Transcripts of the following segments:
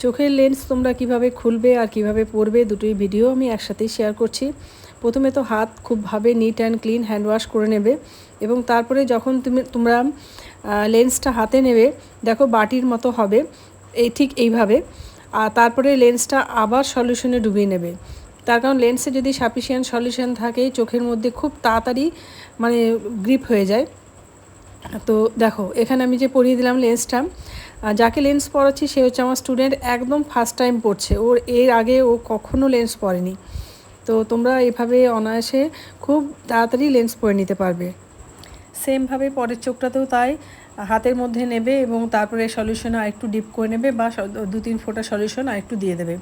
চোখের লেন্স তোমরা কিভাবে খুলবে আর কিভাবে পরবে দুটোই ভিডিও আমি একসাথেই শেয়ার করছি। প্রথমে তো হাত খুবভাবে neat and clean hand wash করে নেবে এবং তারপরে যখন তোমরা লেন্সটা হাতে নেবে, দেখো বাটির মতো হবে ঠিক এইভাবে। আর তারপরে লেন্সটা আবার সলিউশনে ডুবিয়ে নেবে। তার কারণ লেন্সে যদি সাফিসিয়েন্ট সলিউশন থাকে চোখের মধ্যে খুব তাড়াতাড়ি গ্রিপ হয়ে যায়। তো দেখো এখানে আমি যে পরিয়ে দিলাম লেন্সটা, যাকে লেন্স পরাচ্ছি সে হচ্ছে আমার স্টুডেন্ট, একদম ফার্স্ট টাইম পড়ছে, ওর এর আগে ও কখনো লেন্স পরেনি। তো তোমরা এভাবে অনায়াসে খুব তাড়াতাড়ি লেন্স পরে নিতে পারবে। সেমভাবে পরের চোখটাতেও তাই, হাতের মধ্যে নেবে এবং তারপরে সলিউশন আরেকটু ডিপ করে নেবে বা 2-3 ফোঁটা সলিউশন আরেকটু দিয়ে দেবে।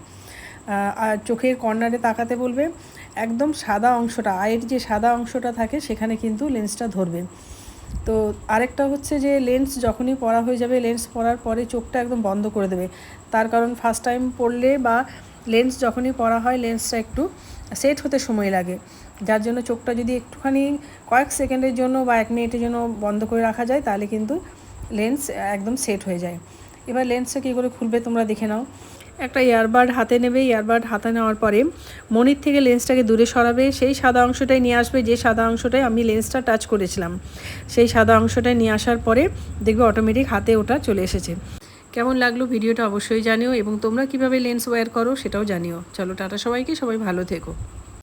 আর চোখের কর্নারে তাকাতে বলবে, একদম সাদা অংশটা, আয়ের যে সাদা অংশটা থাকে সেখানে কিন্তু লেন্সটা ধরবে। তো আরেকটা হচ্ছে যে লেন্স যখনই পরা হয়ে যাবে, লেন্স পরার পরে চোখটা একদম বন্ধ করে দেবে। তার কারণ ফার্স্ট টাইম পরলে বা লেন্স যখনই পরা হয় লেন্সটা একটু সেট হতে সময় লাগে, যার জন্য চোখটা যদি একটুখানি কয়েক সেকেন্ডের জন্য বা 1 মিনিটের জন্য বন্ধ করে রাখা যায় তাহলে কিন্তু লেন্স একদম সেট হয়ে যায়। এবার লেন্সটা কী করে খুলবে তোমরা দেখে নাও। একটা ইয়ারবাড হাতে নেবে, ইয়ারবাড হাতে নেওয়ার পরে মনির থেকে লেন্সটাকে দূরে সরাবে, সেই সাদা অংশটাই নিয়ে আসবে যে সাদা অংশটাই আমি লেন্সটা টাচ করেছিলাম, সেই সাদা অংশটাই নিয়ে আসার পরে দেখবে অটোমেটিক হাতে ওটা চলে এসেছে। কেমন লাগলো ভিডিওটা অবশ্যই জানিও এবং তোমরা কিভাবে লেন্স ওয়্যার করো সেটাও জানিও। চলো টাটা সবাইকে, সবাই ভালো থেকো।